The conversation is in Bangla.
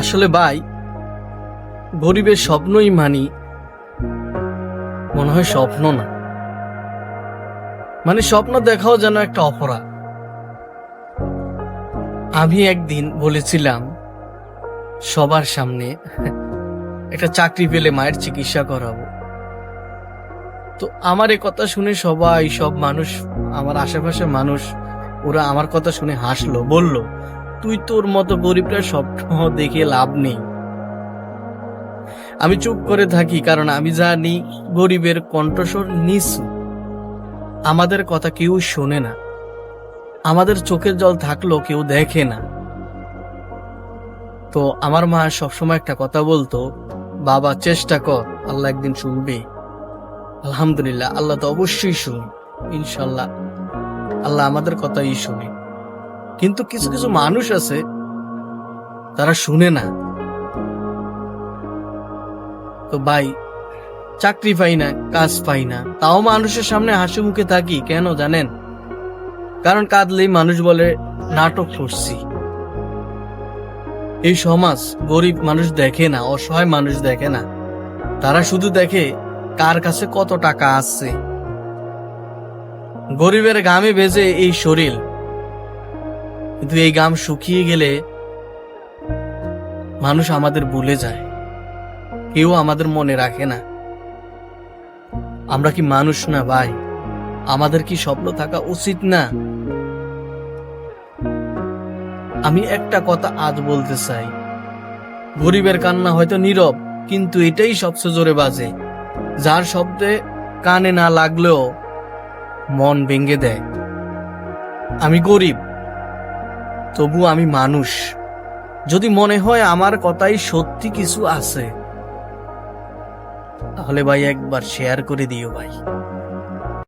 আসলে ভাই, গরিবের স্বপ্নই মানি মনে হয় স্বপ্ন না, মানে স্বপ্ন দেখাও যেন একটা অপরাধ। আমি একদিন বলেছিলাম সবার সামনে একটা চাকরি পেলে মায়ের চিকিৎসা করাবো। তো আমার এ কথা শুনে সবাই, সব মানুষ, আমার আশেপাশে মানুষ, ওরা আমার কথা শুনে হাসলো, বলল তুই তোর মতো গরিবরা স্বপ্ন দেখে লাভ নেই। আমি চুপ করে থাকি, কারণ আমি জানি গরিবের কণ্ঠস্বর নিচু, আমাদের কথা কেউ শোনে না, আমাদের চোখের জল থাকলেও কেউ দেখে না। তো আমার মা সবসময় একটা কথা বলতো, বাবা চেষ্টা কর, আল্লাহ একদিন শুনবে। আলহামদুলিল্লাহ, আল্লাহ তো অবশ্যই শুনে, ইনশাল্লাহ আল্লাহ আমাদের কথাই শুনে। কিন্তু কিছু কিছু মানুষ আছে, তারা শুনে না। তো ভাই, চাকরি পাই না, কাজ পাই না, তাও মানুষের সামনে হাসি মুখে থাকি, কেন জানেন? কারণ কাঁদলেই মানুষ বলে নাটক করছি। এই সমাজ গরিব মানুষ দেখে না, অসহায় মানুষ দেখে না, তারা শুধু দেখে কার কাছে কত টাকা আছে। গরিবের ঘামে ভেজে এই শরীর, কিন্তু এই ঘাম শুকিয়ে গেলে মানুষ আমাদের ভুলে যায়, কেউ আমাদের মনে রাখে না। আমরা কি মানুষ না ভাই? আমাদের কি স্বপ্ন থাকা উচিত না? আমি একটা কথা আজ বলতে চাই, গরিবের কান্না হয়তো নীরব, কিন্তু এটাই সবচেয়ে জোরে বাজে, যার শব্দে কানে না লাগলেও মন ভেঙে দেয়। আমি গরিব, তবু আমি মানুষ। যদি মনে হয় আমার কথাই সত্যি কিছু আছে, তাহলে ভাই একবার শেয়ার করে দিও ভাই।